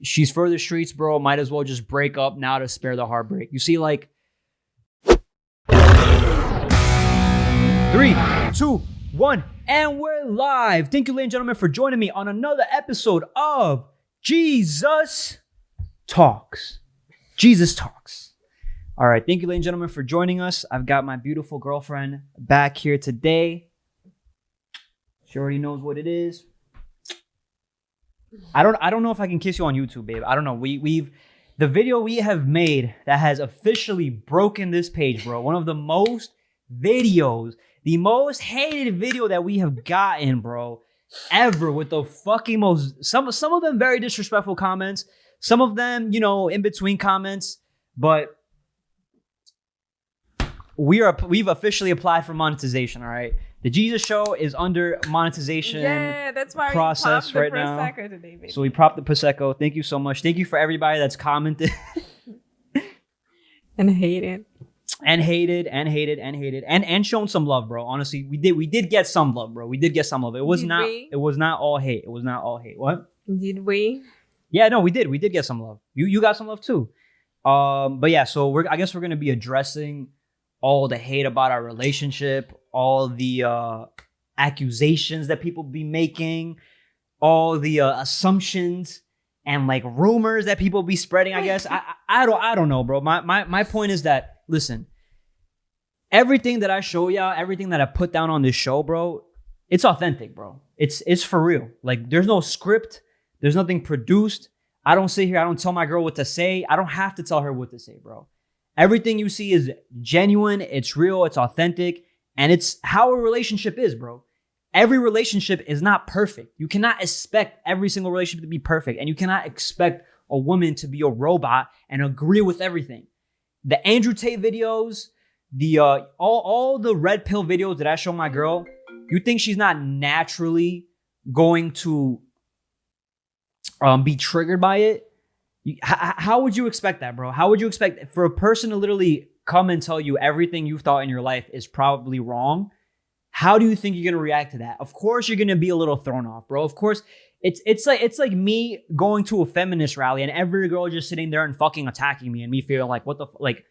she's for the streets, bro. Might as well just break up now to spare the heartbreak. You see, like 3, 2, 1, and we're live. Thank you, ladies and gentlemen, for joining me on another episode of Jesus Talks. Jesus Talks. All right, thank you, ladies and gentlemen, for joining us. I've got my beautiful girlfriend back here today. She already knows what it is. I don't know if I can kiss you on YouTube, babe. I don't know. We've the video we have made that has officially broken this page, bro. One of the most videos, the most hated video that we have gotten, bro, ever, with the fucking most some of them very disrespectful comments, some of them, you know, in between comments, but we've officially applied for monetization, all right? The Jesus Show is under monetization that's why process we right the now. Prosecco today, baby. So we propped the Prosecco. Thank you so much. Thank you for everybody that's commented. And hated. And shown some love, bro. Honestly, we did get some love, bro. We did get some love. It was not all hate. It was not all hate. What? Did we? Yeah, no, we did. We did get some love. You got some love too. But yeah, so I guess we're gonna be addressing all the hate about our relationship, all the accusations that people be making, all the assumptions and like rumors that people be spreading. I guess I don't know, bro. My point is that, listen, everything that I show y'all, everything that I put down on this show, bro, it's authentic, bro. It's for real. Like, there's no script, there's nothing produced. I don't sit here, I don't tell my girl what to say. I don't have to tell her what to say, bro. Everything you see is genuine, it's real, it's authentic, and it's how a relationship is, bro. Every relationship is not perfect. You cannot expect every single relationship to be perfect, and you cannot expect a woman to be a robot and agree with everything. The Andrew Tate videos, the all the red pill videos that I show my girl, you think she's not naturally going to be triggered by it? How would you expect that, bro? How would you expect for a person to literally come and tell you everything you thought in your life is probably wrong? How do you think you're going to react to that? Of course, you're going to be a little thrown off, bro. Of course, it's like me going to a feminist rally and every girl just sitting there and fucking attacking me and me feeling like, what the like,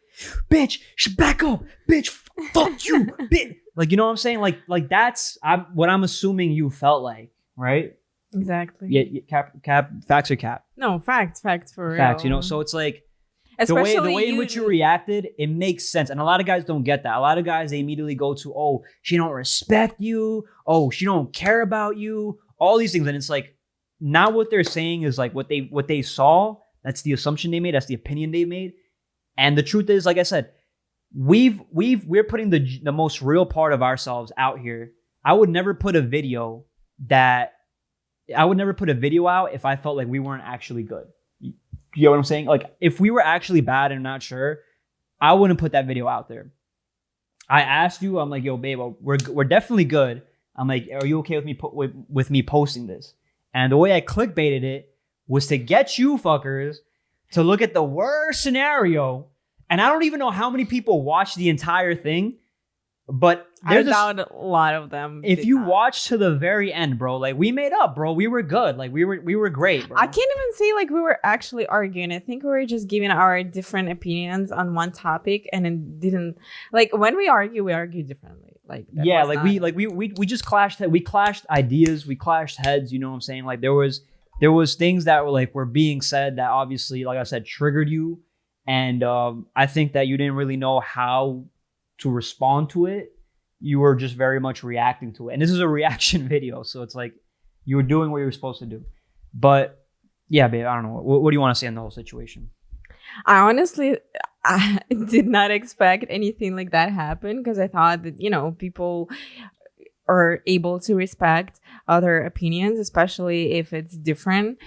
bitch, back up, bitch, fuck you, bitch. Like, you know what I'm saying? Like that's what I'm assuming you felt like, right? Exactly. Yeah, cap, facts or cap? No, facts for real. Facts, you know? So it's like, the way in which you reacted, it makes sense. And a lot of guys don't get that. A lot of guys, they immediately go to, oh, she don't respect you. Oh, she don't care about you. All these things. And it's like, now what they're saying is like what they saw. That's the assumption they made. That's the opinion they made. And the truth is, like I said, we're putting the most real part of ourselves out here. I would never put a video out if I felt like we weren't actually good. You know what I'm saying? Like, if we were actually bad and not sure, I wouldn't put that video out there. I asked you, I'm like, yo, babe, we're definitely good. I'm like, are you okay with me posting this? And the way I clickbaited it was to get you fuckers to look at the worst scenario. And I don't even know how many people watched the entire thing, but I doubt a lot of them. If you watch to the very end, bro, like, we made up, bro. We were good. Like, we were great, bro. I can't even say like we were actually arguing. I think we were just giving our different opinions on one topic, and it didn't, like, when we argue differently. Like, yeah, like we just clashed. We clashed ideas. We clashed heads. You know what I'm saying? Like, there was things that were being said that obviously, like I said, triggered you, and I think that you didn't really know how to respond to it. You were just very much reacting to it. And this is a reaction video, so it's like you were doing what you were supposed to do. But yeah, babe, I don't know. What do you want to say on the whole situation? I did not expect anything like that happen, because I thought that, you know, people are able to respect other opinions, especially if it's different.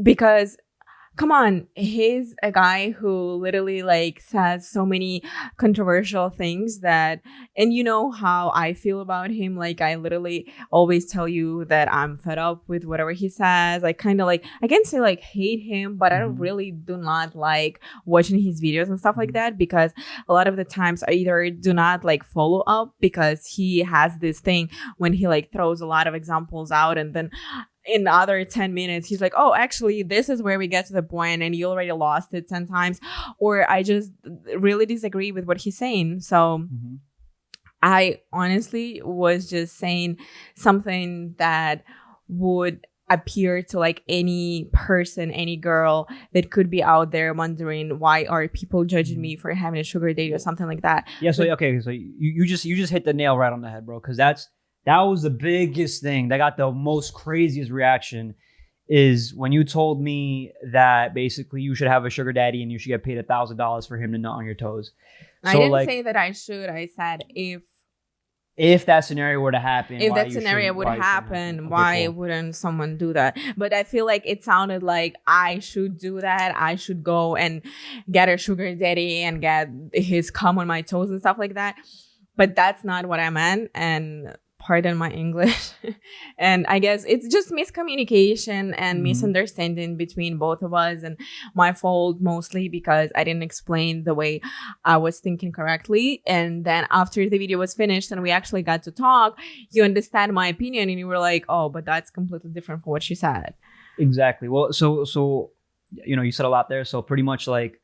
Because come on, he's a guy who literally like says so many controversial things that, and you know how I feel about him. Like, I literally always tell you that I'm fed up with whatever he says. I kind of like, I can't say like hate him, but I don't really do not like watching his videos and stuff like that, because a lot of the times I either do not like follow up, because he has this thing when he like throws a lot of examples out, and then in the other 10 minutes, he's like, oh, actually, this is where we get to the point and you already lost it 10 times. Or I just really disagree with what he's saying. So I honestly was just saying something that would appear to like any person, any girl that could be out there wondering why are people judging me for having a sugar date or something like that. Yeah. So okay. So you just hit the nail right on the head, bro. Because that was the biggest thing that got the most craziest reaction. Is when you told me that basically you should have a sugar daddy and you should get paid $1,000 for him to nut on your toes. So, I didn't say that I should. I said if that scenario were to happen, if that scenario would happen, why wouldn't someone do that? But I feel like it sounded like I should do that. I should go and get a sugar daddy and get his cum on my toes and stuff like that. But that's not what I meant. And pardon my English. And I guess it's just miscommunication and misunderstanding between both of us, and my fault mostly because I didn't explain the way I was thinking correctly. And then after the video was finished and we actually got to talk, you understand my opinion and you were like, oh, but that's completely different from what she said. Exactly. Well, so you said a lot there. So pretty much like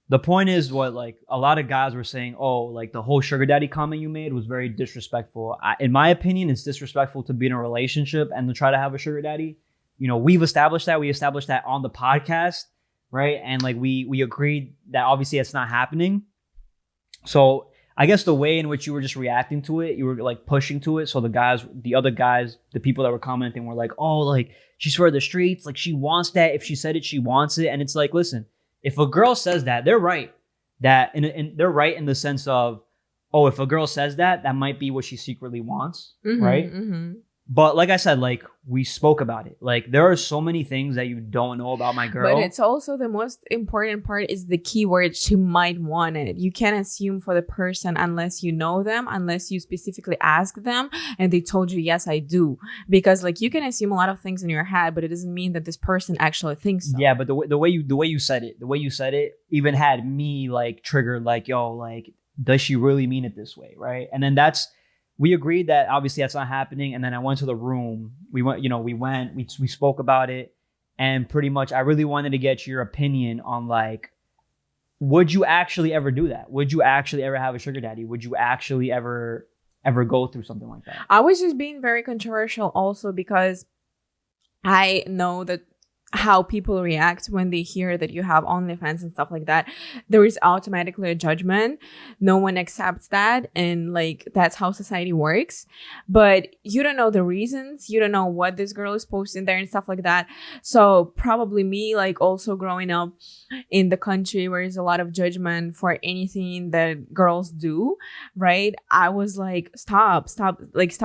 the point is what like a lot of guys were saying, oh, like the whole sugar daddy comment you made was very disrespectful. In my opinion, it's disrespectful to be in a relationship and to try to have a sugar daddy. We've established that. We established that on the podcast, right? And like we agreed that obviously it's not happening. So I guess the way in which you were just reacting to it, you were like pushing to it. So the other guys, the people that were commenting were like, oh, like she's for the streets. Like she wants that. If she said it, she wants it. And it's like, listen, if a girl says that, they're right. They're right in the sense of, oh, if a girl says that, that might be what she secretly wants, right? But like I said, like we spoke about it. Like there are so many things that you don't know about my girl. But it's also the most important part is the keyword she might want it. You can't assume for the person unless you know them, unless you specifically ask them and they told you, yes, I do. Because like you can assume a lot of things in your head, but it doesn't mean that this person actually thinks so. Yeah, but the way you said it even had me like triggered like, yo, like, does she really mean it this way? Right. And then we agreed that obviously that's not happening. And then I went to the room. We spoke about it. And pretty much I really wanted to get your opinion on like, would you actually ever do that? Would you actually ever have a sugar daddy? Would you actually ever go through something like that? I was just being very controversial also because I know that how people react when they hear that you have OnlyFans and stuff like that. There is automatically a judgment. No one accepts that. And like, that's how society works. But you don't know the reasons. You don't know what this girl is posting there and stuff like that. So probably me, like also growing up in the country where there's a lot of judgment for anything that girls do, right? I was like, stop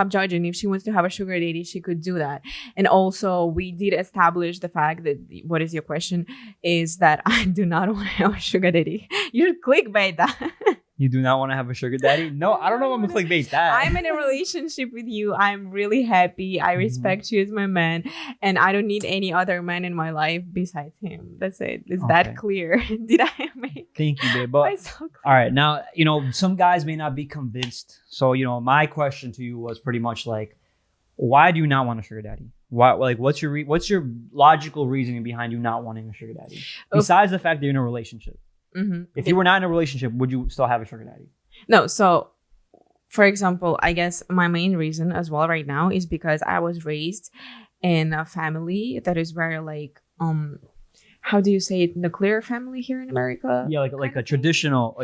judging. If she wants to have a sugar daddy, she could do that. And also we did establish the fact that what is your question is that I do not want to have a sugar daddy. You should clickbait that. You do not want to have a sugar daddy? No, I don't know if I'm gonna clickbait that. I'm in a relationship with you. I'm really happy. I respect you as my man, and I don't need any other man in my life besides him. That's it. Is that clear? Did I make? Thank you, babe. But, all right, now some guys may not be convinced. So my question to you was pretty much like, why do you not want a sugar daddy? Why? Like, what's your logical reasoning behind you not wanting a sugar daddy? Besides the fact that you're in a relationship. If you were not in a relationship, would you still have a sugar daddy? No. So, for example, I guess my main reason as well right now is because I was raised in a family that is very like, how do you say it? Nuclear family here in America? Yeah, like a traditional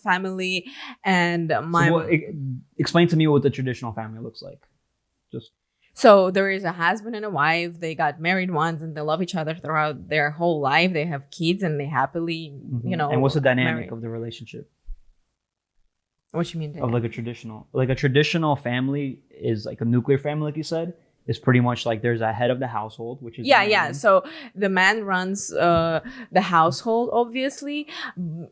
family. And explain to me what the traditional family looks like. So there is a husband and a wife. They got married once and they love each other throughout their whole life. They have kids and they happily, And what's the dynamic of the relationship? What you mean? Of like a traditional family is like a nuclear family, like you said. It's pretty much like there's a head of the household, which is So the man runs the household, obviously,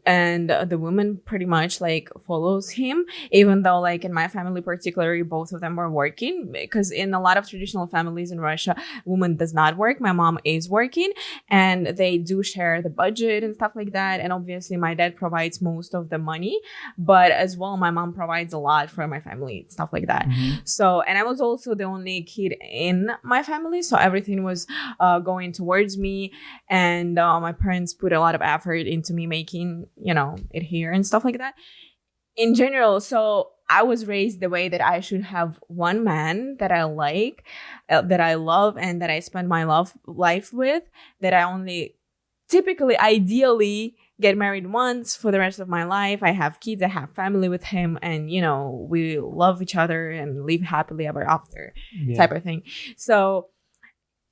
and the woman pretty much like follows him. Even though, like in my family, particularly, both of them were working, because in a lot of traditional families in Russia, woman does not work. My mom is working, and they do share the budget and stuff like that. And obviously, my dad provides most of the money, but as well, my mom provides a lot for my family, stuff like that. So, and I was also the only kid in my family, so everything was going towards me, and my parents put a lot of effort into me making, it here and stuff like that in general. So I was raised the way that I should have one man that I like, that I love, and that I spend my life with, that I only typically, ideally, get married once for the rest of my life. I have kids, I have family with him, and we love each other and live happily ever after, type of thing. So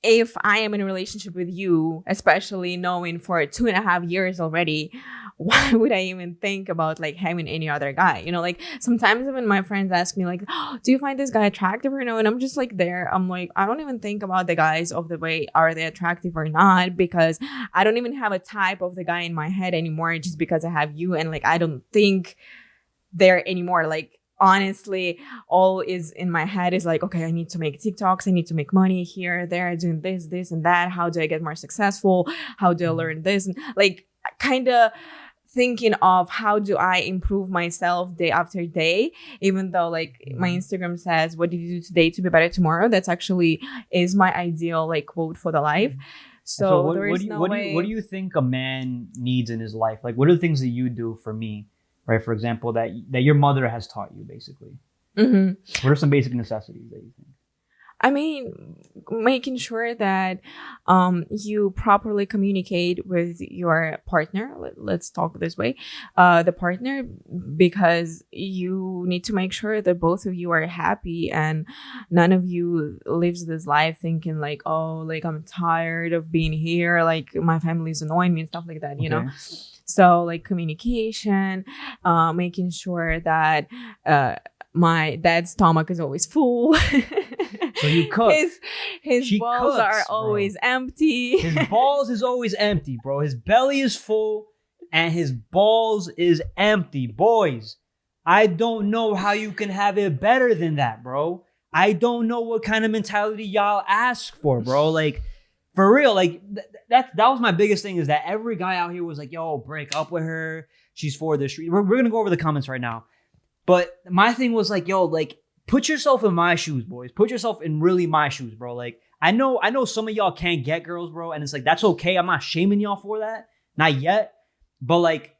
if I am in a relationship with you, especially knowing for 2.5 years already, why would I even think about like having any other guy? Like sometimes when my friends ask me like, oh, do you find this guy attractive or no? And I'm just like I'm like, I don't even think about the guys of the way, are they attractive or not? Because I don't even have a type of the guy in my head anymore, just because I have you. And like, I don't think there anymore. Like, honestly, all is in my head is like, okay, I need to make TikToks, I need to make money here, there, doing this and that. How do I get more successful? How do I learn this? And like, kind of thinking of how do I improve myself day after day, even though like my Instagram says, what did you do today to be better tomorrow? That's actually is my ideal like quote for the life. So what do you think a man needs in his life? Like, what are the things that you do for me? Right, for example, that your mother has taught you, basically. What are some basic necessities that you think? I mean, making sure that you properly communicate with your partner. Let's talk this way, the partner, because you need to make sure that both of you are happy and none of you lives this life thinking like, oh, like I'm tired of being here, like my family's annoying me and stuff like that, So like communication, making sure that my dad's stomach is always full. So you cook. His balls are always empty. His balls is always empty, bro. His belly is full and his balls is empty. Boys, I don't know how you can have it better than that, bro. I don't know what kind of mentality y'all ask for, bro. Like, for real, like that was my biggest thing, is that every guy out here was like, yo, break up with her. She's for the street. We're going to go over the comments right now. But my thing was like, yo, like, put yourself in my shoes, boys. Put yourself in really my shoes, bro. Like, I know some of y'all can't get girls, bro. And it's like, that's okay. I'm not shaming y'all for that. Not yet. But like,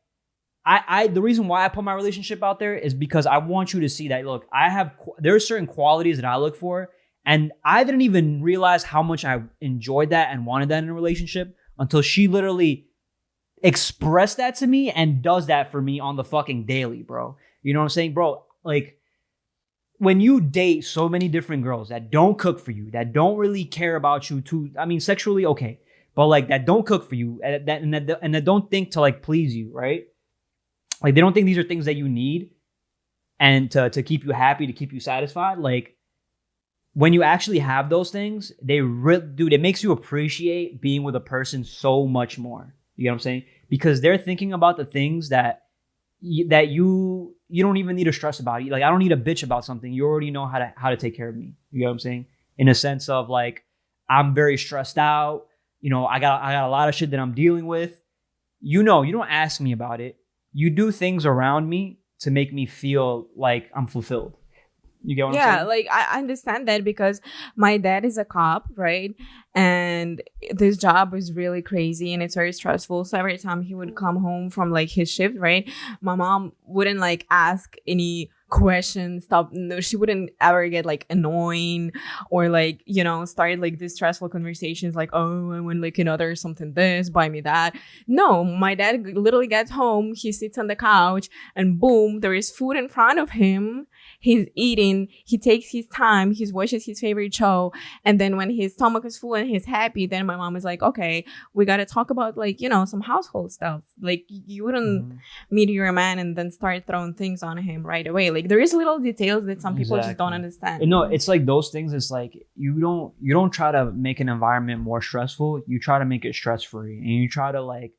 the reason why I put my relationship out there is because I want you to see that, look, there are certain qualities that I look for. And I didn't even realize how much I enjoyed that and wanted that in a relationship until she literally expressed that to me and does that for me on the fucking daily, bro. You know what I'm saying, bro? Like, when you date so many different girls that don't cook for you, that don't really care about you sexually, okay, but like that don't cook for you, and that don't think to like please you, right? Like, they don't think these are things that you need and to keep you happy, to keep you satisfied. Like, when you actually have those things, dude, it makes you appreciate being with a person so much more. You know what I'm saying? Because they're thinking about the things that you don't even need to stress about. Like, I don't need a bitch about something. You already know how to take care of me. You know what I'm saying? In a sense of like, I'm very stressed out. I got a lot of shit that I'm dealing with. You don't ask me about it. You do things around me to make me feel like I'm fulfilled. You get what I'm saying? Yeah, like I understand that because my dad is a cop, right? And this job is really crazy and it's very stressful. So every time he would come home from like his shift, right, my mom wouldn't like ask any questions. No, she wouldn't ever get like annoying or like, start like these stressful conversations like, oh, I want like another something this, buy me that. No, my dad literally gets home, he sits on the couch and boom, there is food in front of him. He's eating, he takes his time, he watches his favorite show, and then when his stomach is full and he's happy, then my mom is like, okay, we got to talk about like, some household stuff. Like, you wouldn't meet your man and then start throwing things on him right away. Like, there is little details that some people just don't understand. No, it's like those things. It's like you don't try to make an environment more stressful. You try to make it stress free, and you try to like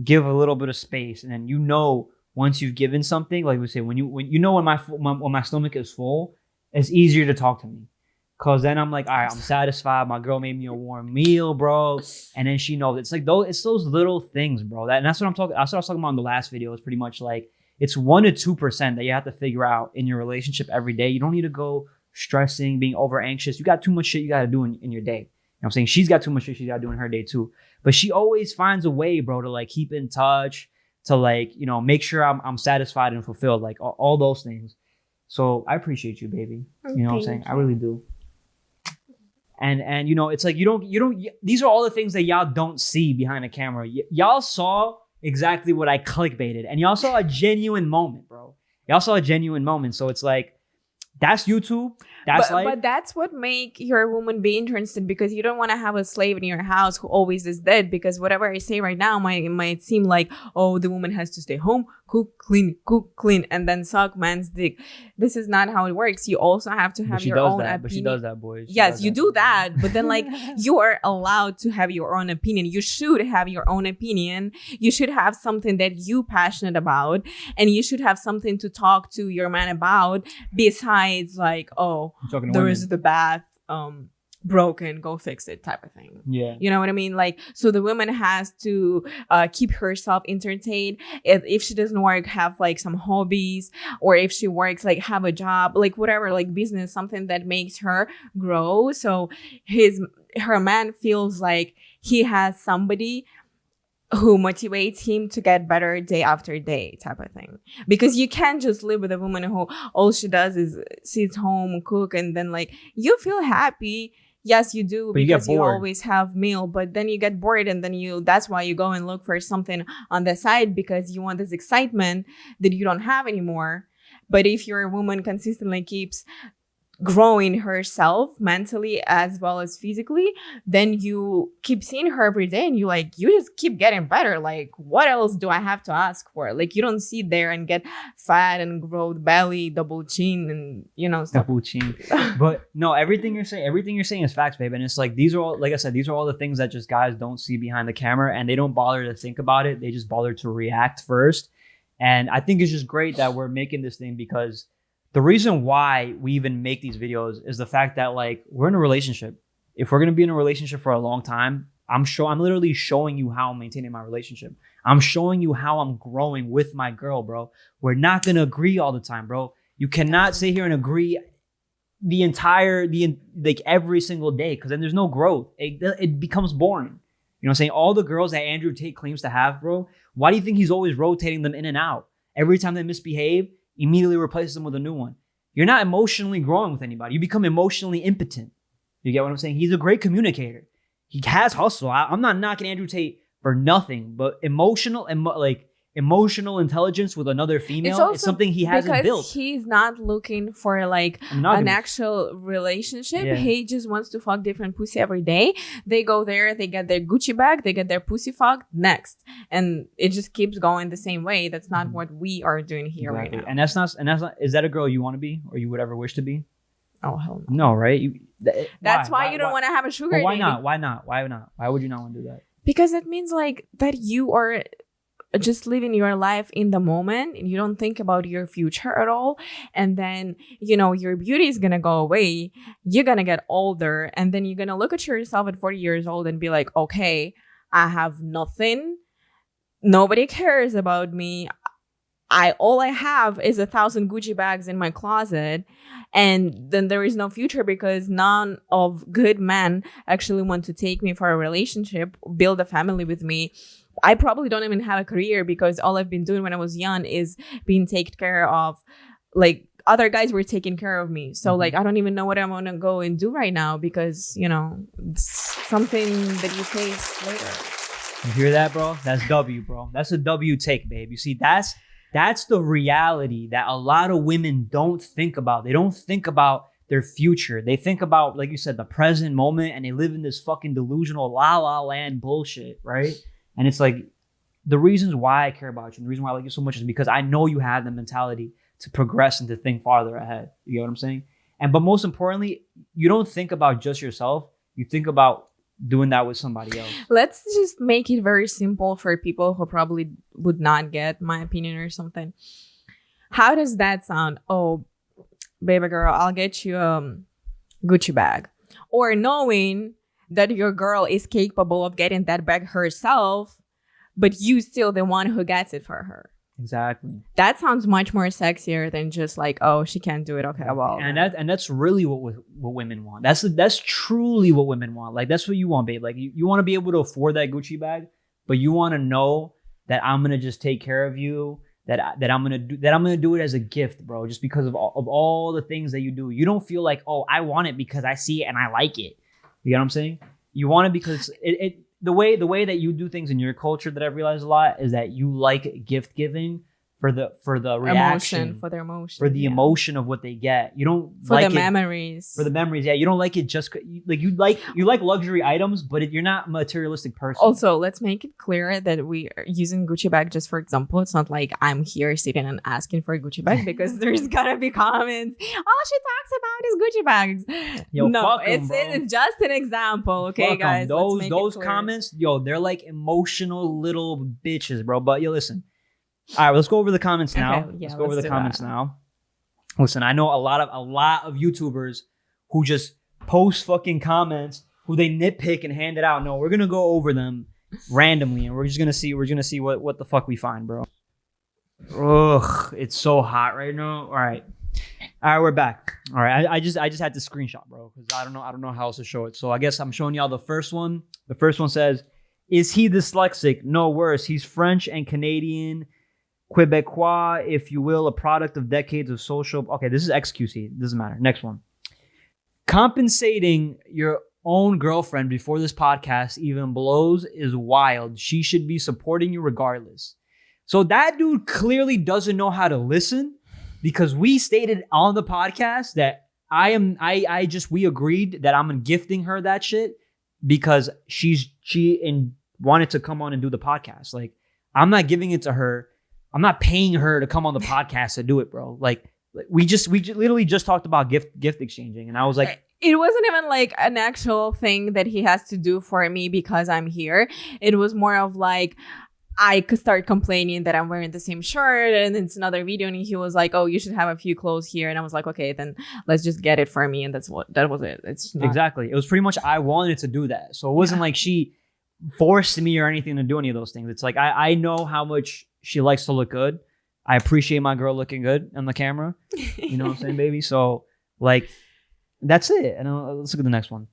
give a little bit of space, and then once you've given something, like we say, when my stomach is full, it's easier to talk to me. Cause then I'm like, all right, I'm satisfied. My girl made me a warm meal, bro. And then she knows. It's like it's those little things, bro. That's what I'm talking. That's what I was talking about in the last video. It's pretty much like it's 1% to 2% that you have to figure out in your relationship every day. You don't need to go stressing, being over anxious. You got too much shit you got to do in your day. You know what I'm saying? She's got too much shit she got to do in her day too. But she always finds a way, bro, to like keep in touch, to like, you know, make sure I'm satisfied and fulfilled, like all those things. So I appreciate you, baby. You know what I'm saying? I really do. And you know, it's like you don't these are all the things that y'all don't see behind the camera. Y'all saw exactly what I clickbaited, and y'all saw a genuine moment, bro. Y'all saw a genuine moment. So it's like, that's YouTube. But that's what make your woman be interested, because you don't want to have a slave in your house who always is dead, because whatever I say right now might seem like, oh, the woman has to stay home, cook, clean, and then suck man's dick. This is not how it works. You also have to have your own opinion. But she does that, boys. Yes, you do that. But then like you are allowed to have your own opinion. You should have your own opinion. You should have something that you passionate about, and you should have something to talk to your man about besides like, oh, there is the bath broken, go fix it type of thing. Yeah, you know what I mean? Like, so the woman has to keep herself entertained. If she doesn't work, have like some hobbies, or if she works, like have a job, like whatever, like business, something that makes her grow. So her man feels like he has somebody who motivates him to get better day after day type of thing. Because you can't just live with a woman who all she does is sits home, cook, and then like you feel happy. Yes, you do, but because you always have meal, but then you get bored, and then that's why you go and look for something on the side, because you want this excitement that you don't have anymore. But if your woman consistently keeps growing herself mentally as well as physically, then you keep seeing her every day, and you just keep getting better. Like, what else do I have to ask for? Like, you don't sit there and get fat and grow the belly, double chin, and you know stuff. Double chin. But no, everything you're saying is facts, babe. And it's like, these are all, like I said, these are all the things that just guys don't see behind the camera, and they don't bother to think about it. They just bother to react first. And I think it's just great that we're making this thing, because the reason why we even make these videos is the fact that like we're in a relationship. If we're going to be in a relationship for a long time, I'm literally showing you how I'm maintaining my relationship. I'm showing you how I'm growing with my girl, bro. We're not going to agree all the time, bro. You cannot sit here and agree like every single day, because then there's no growth. It becomes boring. You know what I'm saying? All the girls that Andrew Tate claims to have, bro, why do you think he's always rotating them in and out? Every time they misbehave, immediately replaces them with a new one. You're not emotionally growing with anybody. You become emotionally impotent. You get what I'm saying? He's a great communicator. He has hustle. I'm not knocking Andrew Tate for nothing, but emotional intelligence with another female is something he hasn't built. He's not looking for like an actual relationship. Yeah. He just wants to fuck different pussy every day. They go there, they get their Gucci bag, they get their pussy fucked next, and it just keeps going the same way. That's not what we are doing here right now. And that's not. Is that a girl you want to be, or you would ever wish to be? Oh hell no! No, right? That's why you don't want to have a sugar daddy. Why not? Why not? Why not? Why would you not want to do that? Because it means like that you are just living your life in the moment, and you don't think about your future at all. And then, you know, your beauty is gonna go away. You're gonna get older, and then you're gonna look at yourself at 40 years old and be like, okay, I have nothing. Nobody cares about me. All I have is 1,000 Gucci bags in my closet, and then there is no future, because none of good men actually want to take me for a relationship, build a family with me. I probably don't even have a career, because all I've been doing when I was young is being taken care of. Like, other guys were taking care of me. So like, I don't even know what I'm gonna go and do right now, because, you know, it's something that you face later. You hear that, bro? That's W, bro. That's a W take, babe. You see, that's the reality that a lot of women don't think about. They don't think about their future. They think about, like you said, the present moment, and they live in this fucking delusional la la land bullshit, right? And it's like, the reasons why I care about you, and the reason why I like you so much is because I know you have the mentality to progress and to think farther ahead. You get what I'm saying? But most importantly, you don't think about just yourself. You think about doing that with somebody else. Let's just make it very simple for people who probably would not get my opinion or something. How does that sound? Oh, baby girl, I'll get you a Gucci bag. Or knowing that your girl is capable of getting that bag herself, but you still the one who gets it for her. Exactly. That sounds much more sexier than just like, oh, she can't do it. Okay, well, And that's really what women want. That's truly what women want. Like that's what you want, babe. Like you want to be able to afford that Gucci bag, but you want to know that I'm gonna just take care of you. That I'm gonna do it as a gift, bro. Just because of all the things that you do. You don't feel like, oh, I want it because I see it and I like it. You know what I'm saying? You want it because the way that you do things in your culture that I've realized a lot is that you like gift giving for the reaction, for their emotion, for the emotion of what they get. You don't for like the memories. For the memories, yeah. You don't like it just like you like luxury items, but you're not a materialistic person. Also, let's make it clear that we are using Gucci bag just for example. It's not like I'm here sitting and asking for a Gucci bag because there's gonna be comments. All she talks about is Gucci bags. Yo, no, fuck 'em, bro. It's just an example, okay, Fuck 'em. guys. Those comments, yo, they're like emotional little bitches, bro. But yo, listen. All right, let's go over the comments now. Okay, yeah, let's go over the comments that. now. Listen, I know a lot of YouTubers who just post fucking comments who they nitpick and hand it out. No, we're gonna go over them randomly, and we're gonna see what the fuck we find, bro. Ugh, it's so hot right now. All right, we're back. All right, I just had to screenshot, bro, because I don't know how else to show it. So I guess I'm showing y'all the first one. The first one says, "Is he dyslexic? No, worse. He's French and Canadian." Quebecois, if you will, a product of decades of social... Okay, this is XQC. Doesn't matter. Next one. Compensating your own girlfriend before this podcast even blows is wild. She should be supporting you regardless. So that dude clearly doesn't know how to listen because we stated on the podcast that we agreed that I'm gifting her that shit because she wanted to come on and do the podcast. Like, I'm not giving it to her. I'm not paying her to come on the podcast to do it, bro. Like we literally just talked about gift exchanging, and I was like, it wasn't even like an actual thing that he has to do for me because I'm here. It was more of like I could start complaining that I'm wearing the same shirt, and it's another video, and he was like, "Oh, you should have a few clothes here," and I was like, "Okay, then let's just get it for me," and that was it. It's not... Exactly. It was pretty much I wanted to do that, so it wasn't like she forced me or anything to do any of those things. It's like I know how much she likes to look good. I appreciate my girl looking good on the camera. You know what I'm saying, baby? So, like, that's it. And let's look at the next one.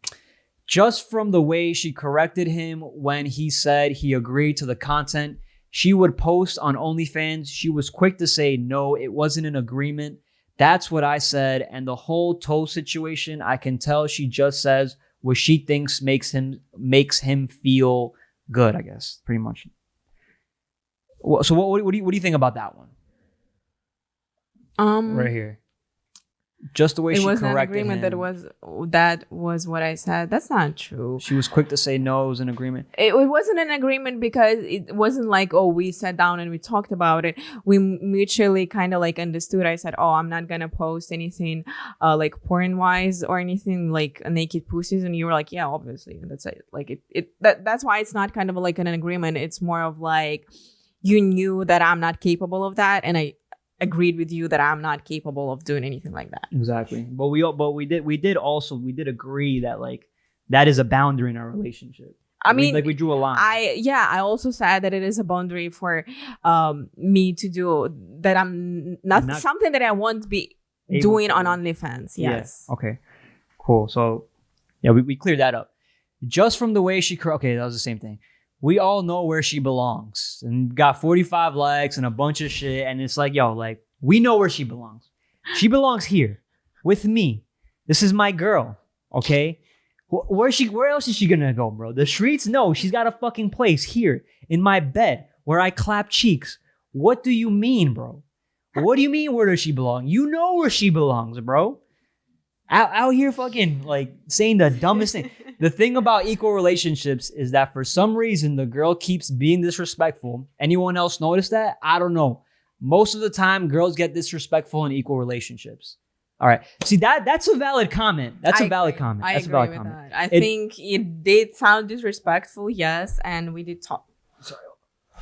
Just from the way she corrected him when he said he agreed to the content she would post on OnlyFans, she was quick to say, no, it wasn't an agreement. That's what I said. And the whole toe situation, I can tell she just says what she thinks makes him feel good, I guess, pretty much. So what do you think about that one? Right here. Just the way she corrected him. It was an agreement that was what I said. That's not true. She was quick to say no, it was an agreement. It wasn't an agreement because it wasn't like, oh, we sat down and we talked about it. We mutually kind of like understood. I said, oh, I'm not going to post anything like porn wise or anything like naked pussies. And you were like, yeah, obviously. And that's it. Like that's why it's not kind of like an agreement. It's more of like, you knew that I'm not capable of that. And I agreed with you that I'm not capable of doing anything like that. Exactly. But we did agree that like that is a boundary in our relationship. I mean, we drew a line. I also said that it is a boundary for me to do that. I'm not something that I won't be doing on OnlyFans. Yes. Yeah. Okay. Cool. So yeah, we cleared that up. Just from the way okay, that was the same thing. We all know where she belongs and got 45 likes and a bunch of shit. And it's like, yo, like, we know where she belongs. She belongs here with me. This is my girl. Okay. Where else is she going to go, bro? The streets? No, she's got a fucking place here in my bed where I clap cheeks. What do you mean, bro? What do you mean? Where does she belong? You know where she belongs, bro. Out here fucking like saying the dumbest thing. The thing about equal relationships is that for some reason the girl keeps being disrespectful. Anyone else notice that? I don't know. Most of the time girls get disrespectful in equal relationships. All right. See, that's a valid comment. That's a valid comment. I agree with that. I think it did sound disrespectful, yes, and we did talk. Sorry.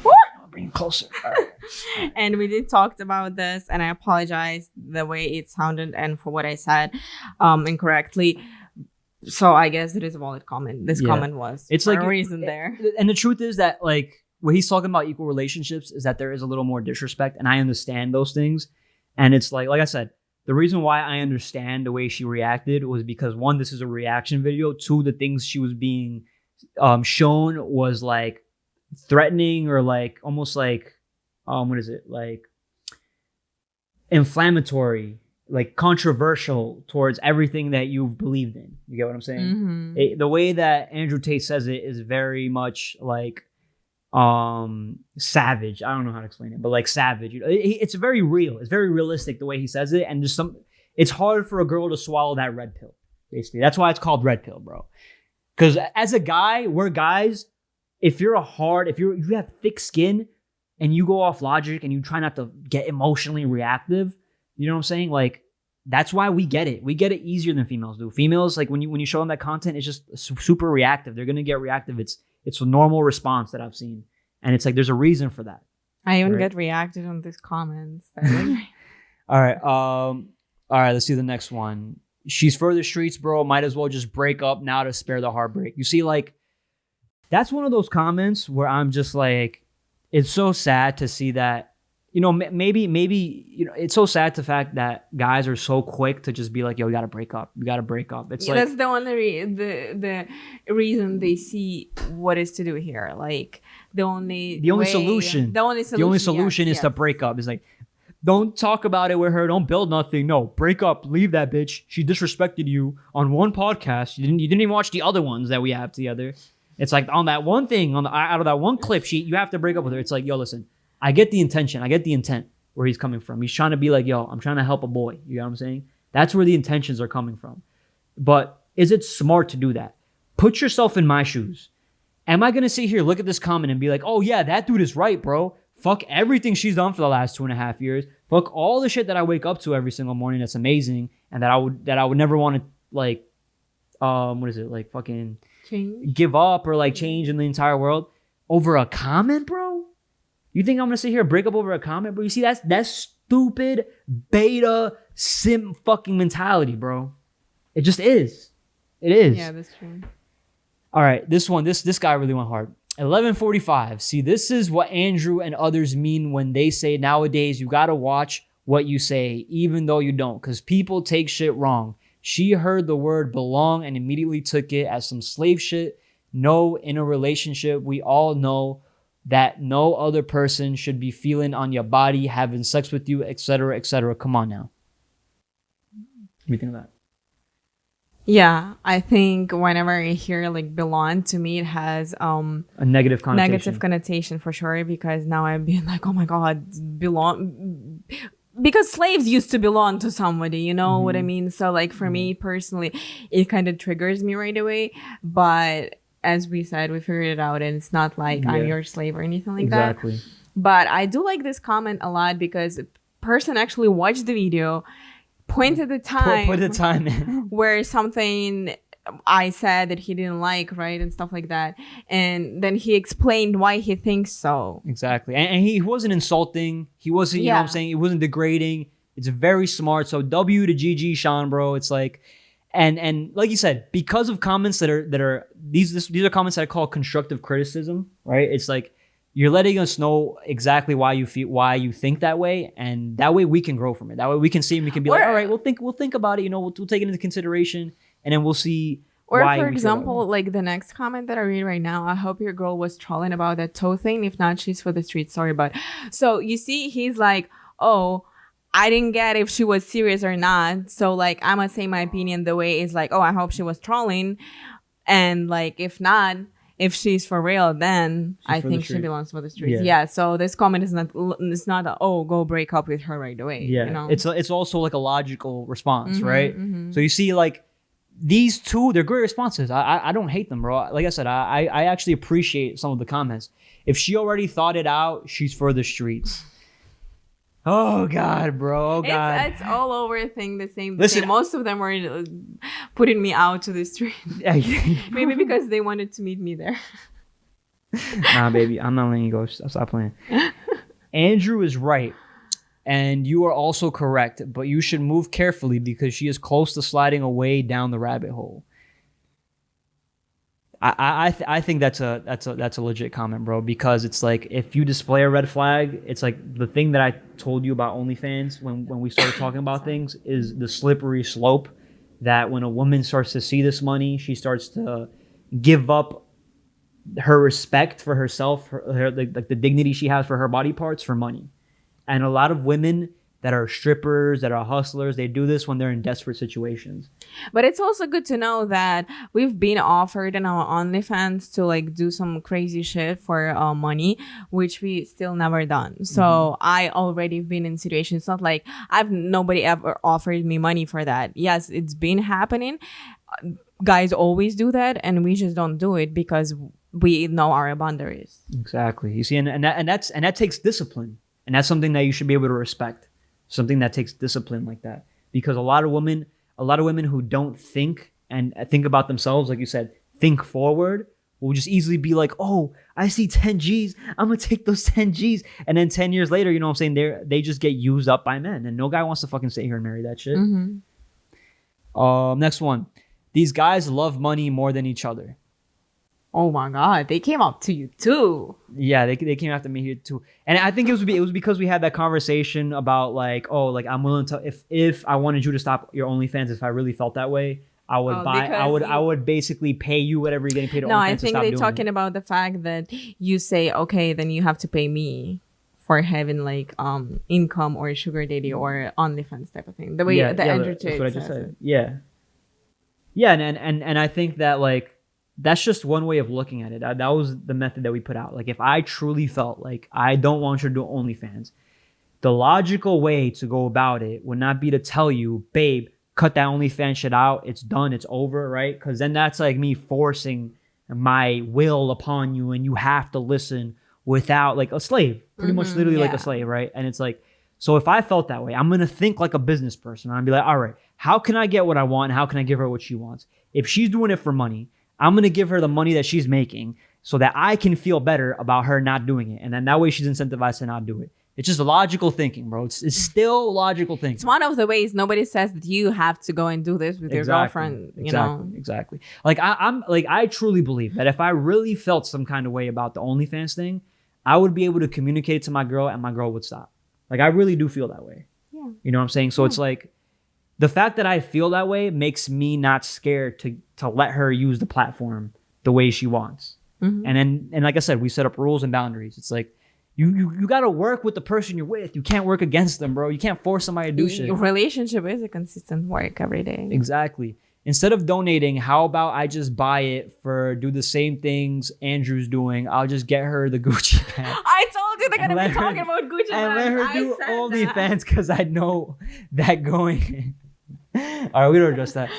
I'll bring it closer. All right. And we did talk about this, and I apologize the way it sounded and for what I said incorrectly. So I guess it is a valid comment. This comment was it's for like a reason there. And the truth is that like where he's talking about equal relationships is that there is a little more disrespect, and I understand those things. And it's like I said, the reason why I understand the way she reacted was because, one, this is a reaction video. Two, the things she was being shown was like threatening or like almost like what is it, like inflammatory, like controversial towards everything that you've believed in. You get what I'm saying? The way that Andrew Tate says it is very much like savage. I don't know how to explain it, but like savage. It's very real. It's very realistic the way he says it, and it's hard for a girl to swallow that red pill. Basically, that's why it's called red pill, bro. Because as a guy, we're guys. If you have thick skin and you go off logic and you try not to get emotionally reactive, you know what I'm saying? Like, that's why we get it. We get it easier than females do. Females, like when you show them that content, it's just super reactive. They're gonna get reactive. It's a normal response that I've seen, and it's like there's a reason for that. I even get reacted on these comments. All right. Let's see the next one. She's for the streets, bro. Might as well just break up now to spare the heartbreak. You see, like, that's one of those comments where I'm just like, it's so sad to see that, you know, maybe, you know, it's so sad the fact that guys are so quick to just be like, yo, we got to break up. We got to break up. It's like, that's the only the reason they see what is to do here. Like the only solution is to break up. It's like, don't talk about it with her. Don't build nothing. No, break up. Leave that bitch. She disrespected you on one podcast. You didn't even watch the other ones that we have together. It's like on that one thing, out of that one clip, you have to break up with her. It's like, yo, listen, I get the intention. I get the intent where he's coming from. He's trying to be like, yo, I'm trying to help a boy. You know what I'm saying? That's where the intentions are coming from. But is it smart to do that? Put yourself in my shoes. Am I going to sit here, look at this comment and be like, oh yeah, that dude is right, bro. Fuck everything she's done for the last 2.5 years. Fuck all the shit that I wake up to every single morning that's amazing and that I would never want to, like, what is it? Like fucking give up or like change in the entire world over a comment, bro? You think I'm gonna sit here and break up over a comment, bro? You see, that's stupid beta simp fucking mentality, bro. It just is. It is. Yeah, that's true. All right, this guy really went hard. 11:45. See, this is what Andrew and others mean when they say nowadays you gotta watch what you say, even though you don't, because people take shit wrong. She heard the word belong and immediately took it as some slave shit. No, in a relationship, we all know that no other person should be feeling on your body, having sex with you, etc., etc. Come on now. What do you think of that? Yeah, I think whenever I hear like belong, to me it has a negative connotation. Negative connotation for sure, because now I'm being like, oh my god, belong, because slaves used to belong to somebody, you know what I mean? So like for me personally, it kind of triggers me right away. But as we said, we figured it out, and it's not like I'm your slave or anything like that. But I do like this comment a lot because a person actually watched the video, pointed the time where something I said that he didn't like, right, and stuff like that, and then he explained why he thinks so. Exactly, and he wasn't insulting. He wasn't, you know what I'm saying? He wasn't degrading. It's very smart. So W to GeezusShow, bro. It's like, and like you said, because of comments that are these are comments that I call constructive criticism, right? It's like you're letting us know exactly why you think that way, and that way we can grow from it. That way we can see and we can be like, all right, we'll think about it. You know, we'll take it into consideration, and then we'll see. Or for example, like the next comment that I read right now, I hope your girl was trolling about that toe thing. If not, she's for the streets. Sorry, but so you see, he's like, oh, I didn't get if she was serious or not. So like, I'm gonna say my opinion the way is like, oh, I hope she was trolling, and like if not. If she's for real, then I think she belongs for the streets. Yeah. So this comment is not oh, go break up with her right away. Yeah. You know? It's also like a logical response, right? So you see, like these two, they're great responses. I don't hate them, bro. Like I said, I actually appreciate some of the comments. If she already thought it out, she's for the streets. Oh God, bro! Oh God, it's all over thing the same. Listen, most of them were putting me out to the street. Maybe because they wanted to meet me there. Nah, baby, I'm not letting you go. Stop playing. Andrew is right, and you are also correct. But you should move carefully because she is close to sliding away down the rabbit hole. I think that's a legit comment, bro, because it's like if you display a red flag, it's like the thing that I told you about OnlyFans when we started talking about things is the slippery slope that when a woman starts to see this money, she starts to give up her respect for herself, like the dignity she has for her body parts for money. And a lot of women that are strippers, that are hustlers, they do this when they're in desperate situations. But it's also good to know that we've been offered in our OnlyFans to like do some crazy shit for money, which we still never done. So I already been in situations. It's not like nobody ever offered me money for that. Yes, it's been happening. Guys always do that, and we just don't do it because we know our boundaries. Exactly. You see, and that takes discipline, and that's something that you should be able to respect. Something that takes discipline like that, because a lot of women who don't think and think about themselves, like you said, think forward, will just easily be like, oh, I see 10 G's, I'm gonna take those 10 G's, and then 10 years later, you know what I'm saying, they just get used up by men, and no guy wants to fucking sit here and marry that shit. Next one, these guys love money more than each other. Oh my God, they came up to you too. Yeah, they came after me here too, and I think it was because we had that conversation about like, oh, like I'm willing to if I wanted you to stop your OnlyFans, if I really felt that way, I would I would basically pay you whatever you're getting paid. No, I think they're talking about the fact that you say, okay, then you have to pay me for having like income or sugar daddy or OnlyFans type of thing. The way Andrew Tate what I just said. Yeah, and I think that like. That's just one way of looking at it. That was the method that we put out. Like, if I truly felt like I don't want you to do OnlyFans, the logical way to go about it would not be to tell you, babe, cut that OnlyFans shit out. It's done. It's over, right? Because then that's like me forcing my will upon you, and you have to listen without, like, a slave. Pretty much literally like a slave, right? And it's like, so if I felt that way, I'm going to think like a business person. I'd be like, all right, how can I get what I want? And how can I give her what she wants? If she's doing it for money, I'm going to give her the money that she's making so that I can feel better about her not doing it. And then that way she's incentivized to not do it. It's just logical thinking, bro. It's still logical thinking. It's one of the ways. Nobody says that you have to go and do this with your girlfriend, you know? Exactly. Like I truly believe that if I really felt some kind of way about the OnlyFans thing, I would be able to communicate it to my girl and my girl would stop. Like I really do feel that way. Yeah. You know what I'm saying? So it's like, the fact that I feel that way makes me not scared to let her use the platform the way she wants. And like I said, we set up rules and boundaries. It's like you got to work with the person you're with. You can't work against them, bro. You can't force somebody to do shit. Your relationship is a consistent work every day. Exactly. Instead of donating, how about I just buy it do the same things Andrew's doing? I'll just get her the Gucci pants. I told you they're gonna be talking about Gucci pants. And let her do OnlyFans because I know that going. All right, we don't address that.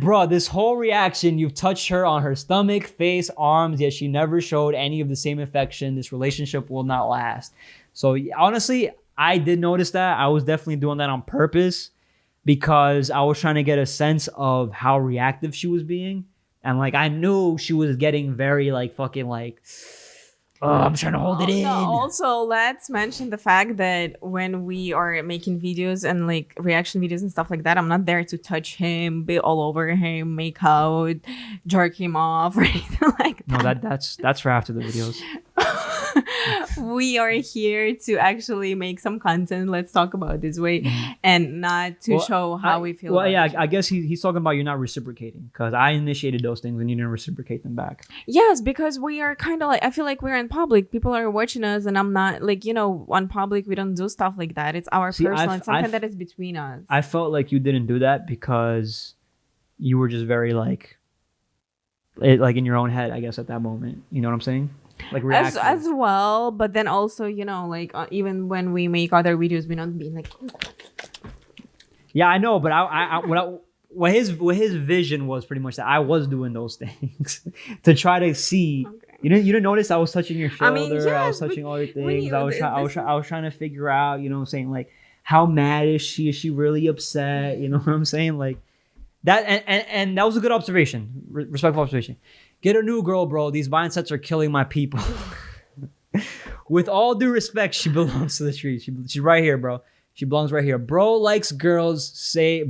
Bro, this whole reaction, you've touched her on her stomach, face, arms, yet she never showed any of the same affection. This relationship will not last. So honestly, I did notice that. I was definitely doing that on purpose because I was trying to get a sense of how reactive she was being. And like, I knew she was getting very like fucking like, oh, I'm trying to hold it in. Also, let's mention the fact that when we are making videos and like reaction videos and stuff like that, I'm not there to touch him, be all over him, make out, jerk him off, or anything like that. No, that's for after the videos. We are here to actually make some content. Let's talk about this way and not to show how we feel. Well, yeah, I guess he's talking about you're not reciprocating because I initiated those things and you didn't reciprocate them back. Yes, because we are kind of like, I feel like we're in public. People are watching us and I'm not like, you know, on public, we don't do stuff like that. It's our personal. It's something that is between us. I felt like you didn't do that because you were just very like in your own head, I guess, at that moment. You know what I'm saying? Like as well, but then also, you know, like even when we make other videos, we don't be like. Yeah, I know, but what his vision was pretty much that I was doing those things to try to see. Okay. You didn't notice I was touching your shoulder. I mean, yes, I was touching all your things. I was trying to figure out, you know what I'm saying, like how mad is she? Is she really upset? You know what I'm saying, like that. And that was a good observation, respectful observation. Get a new girl, bro. These mindsets are killing my people. With all due respect, she belongs to the streets. She's right here, bro. She belongs right here. Bro like girls say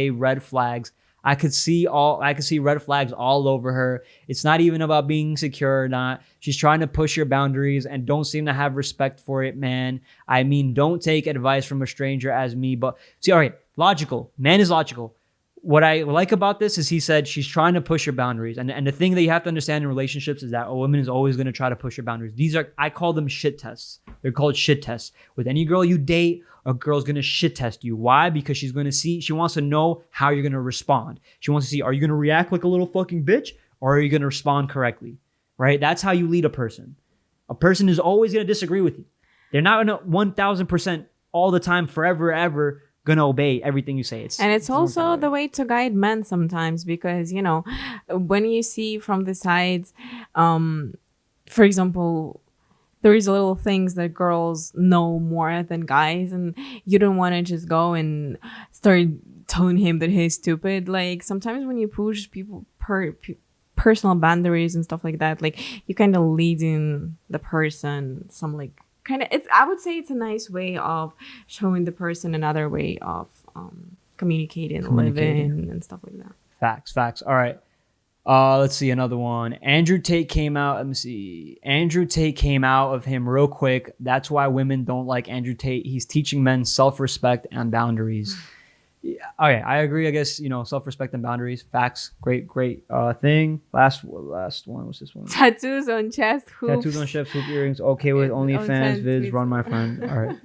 red flags. I could see red flags all over her. It's not even about being secure or not. She's trying to push your boundaries and don't seem to have respect for it, man. I mean, don't take advice from a stranger as me, but see, all right, logical. Man is logical. What I like about this is he said she's trying to push your boundaries. And the thing that you have to understand in relationships is that a woman is always going to try to push your boundaries. I call them shit tests. They're called shit tests. With any girl you date, a girl's going to shit test you. Why? Because she wants to know how you're going to respond. She wants to see, are you going to react like a little fucking bitch or are you going to respond correctly? Right? That's how you lead a person. A person is always going to disagree with you. They're not going to 1000% all the time, forever, ever gonna obey everything you say. It's also the way to guide men sometimes, because when you see from the sides, for example, there is little things that girls know more than guys, and you don't want to just go and start telling him that he's stupid. Like sometimes when you push people personal boundaries and stuff like that, like you kind of lead in the person some like I would say it's a nice way of showing the person another way of communicating, living, and stuff like that. Facts. All right. Let's see another one. Andrew Tate came out. Let me see. Andrew Tate came out of him real quick. That's why women don't like Andrew Tate. He's teaching men self-respect and boundaries. Yeah, okay, I agree. I guess self-respect and boundaries. Facts. Great thing. Last one. What's this one? Tattoos on chest, hoops. Tattoos on chest, hoop earrings. Okay with OnlyFans vids. Run my friend. All right.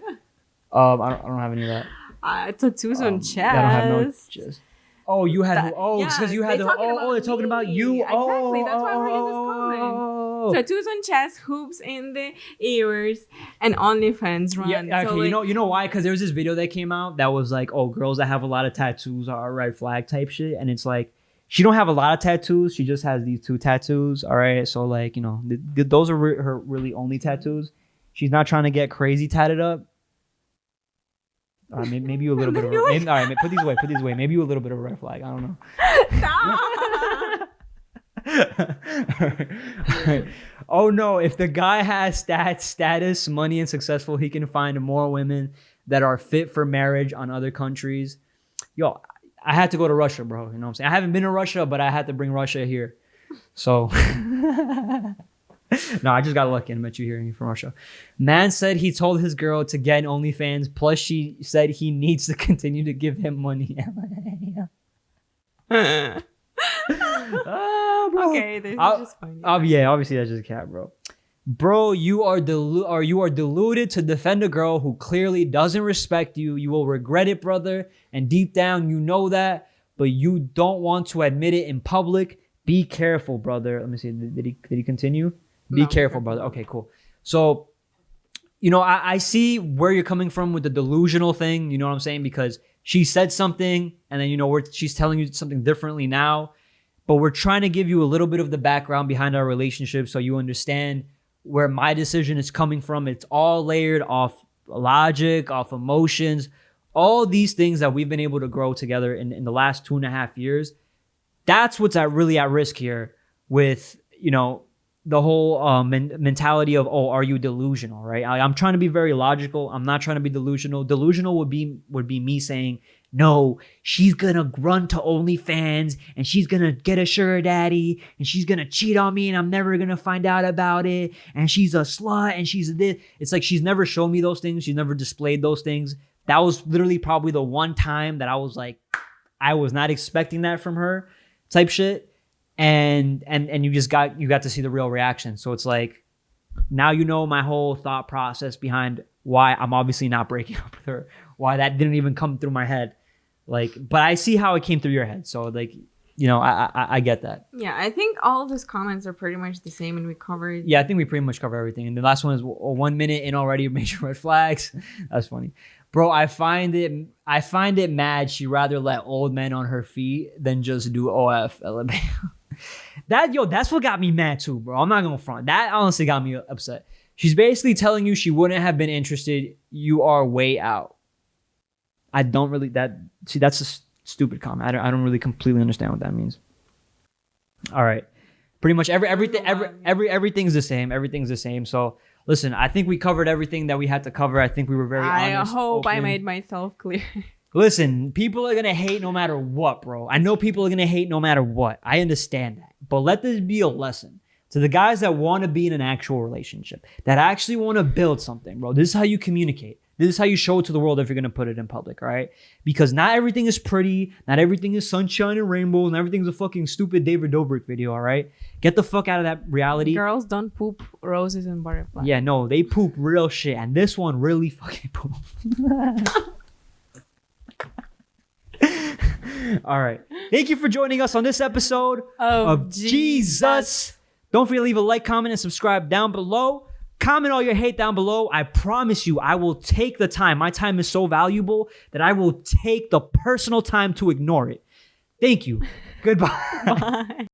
I don't have any of that. Tattoos on chest. I don't have no chest. Oh, you had. Because you had the. They're talking about you. Exactly. That's why we're in this comment. Tattoos on chest, hoops in the ears, and OnlyFans run. Yeah, okay. So you know why? Because there was this video that came out that was like, oh, girls that have a lot of tattoos are a red flag type shit, and it's like she don't have a lot of tattoos. She just has these 2 tattoos. All right, so like those are her really only tattoos. She's not trying to get crazy tatted up. Maybe a little bit of. All right, put these away. Maybe a little bit of a red flag. I don't know. Stop. Right. Oh no, if the guy has status, money, and successful, he can find more women that are fit for marriage on other countries. Yo, I had to go to Russia, bro. You know what I'm saying? I haven't been to Russia, but I had to bring Russia here. So no, I just got lucky and met you here from Russia. Man said he told his girl to get OnlyFans, plus she said he needs to continue to give him money. Bro. Okay, this is just funny. Yeah, obviously that's just a cat, bro. Bro, you are deluded to defend a girl who clearly doesn't respect you. You will regret it, brother. And deep down, you know that, but you don't want to admit it in public. Be careful, brother. Let me see. Did he continue? Be careful, brother. Okay, cool. So, I see where you're coming from with the delusional thing. You know what I'm saying? Because she said something, and then she's telling you something differently now. But we're trying to give you a little bit of the background behind our relationship so you understand where my decision is coming from. It's all layered off logic, off emotions, all these things that we've been able to grow together in the last 2.5 years. That's what's really at risk here with, the whole mentality of, oh, are you delusional, right? I'm trying to be very logical. I'm not trying to be delusional. Delusional would be me saying, no, she's gonna run to OnlyFans and she's gonna get a sugar daddy and she's gonna cheat on me and I'm never gonna find out about it and she's a slut and she's this. It's like she's never shown me those things. She's never displayed those things. That was literally probably the one time that I was like, I was not expecting that from her type shit. And you got to see the real reaction. So it's like, now you know my whole thought process behind why I'm obviously not breaking up with her, why that didn't even come through my head. Like, but I see how it came through your head. So like, I get that. Yeah, I think all of those comments are pretty much the same, and we covered. Yeah, I think we pretty much cover everything. And the last one is 1 minute in already major red flags. That's funny, bro. I find it mad. She'd rather let old men on her feet than just do OF. That's what got me mad too, bro. I'm not gonna front. That honestly got me upset. She's basically telling you she wouldn't have been interested. You are way out. I don't really that's a stupid comment. I don't really completely understand what that means. All right. Pretty much everything's the same. Everything's the same. So listen, I think we covered everything that we had to cover. I think we were very honest. I hope I made myself clear. Listen, people are going to hate no matter what, bro. I know people are going to hate no matter what. I understand that. But let this be a lesson to the guys that want to be in an actual relationship, that actually want to build something, bro. This is how you communicate. This is how you show it to the world if you're going to put it in public, all right? Because not everything is pretty. Not everything is sunshine and rainbows. And everything's a fucking stupid David Dobrik video, all right? Get the fuck out of that reality. Girls don't poop roses and butterflies. Yeah, no, they poop real shit. And this one really fucking poop. All right. Thank you for joining us on this episode of Jesus. Don't forget to leave a like, comment, and subscribe down below. Comment all your hate down below. I promise you, I will take the time. My time is so valuable that I will take the personal time to ignore it. Thank you. Goodbye. Bye.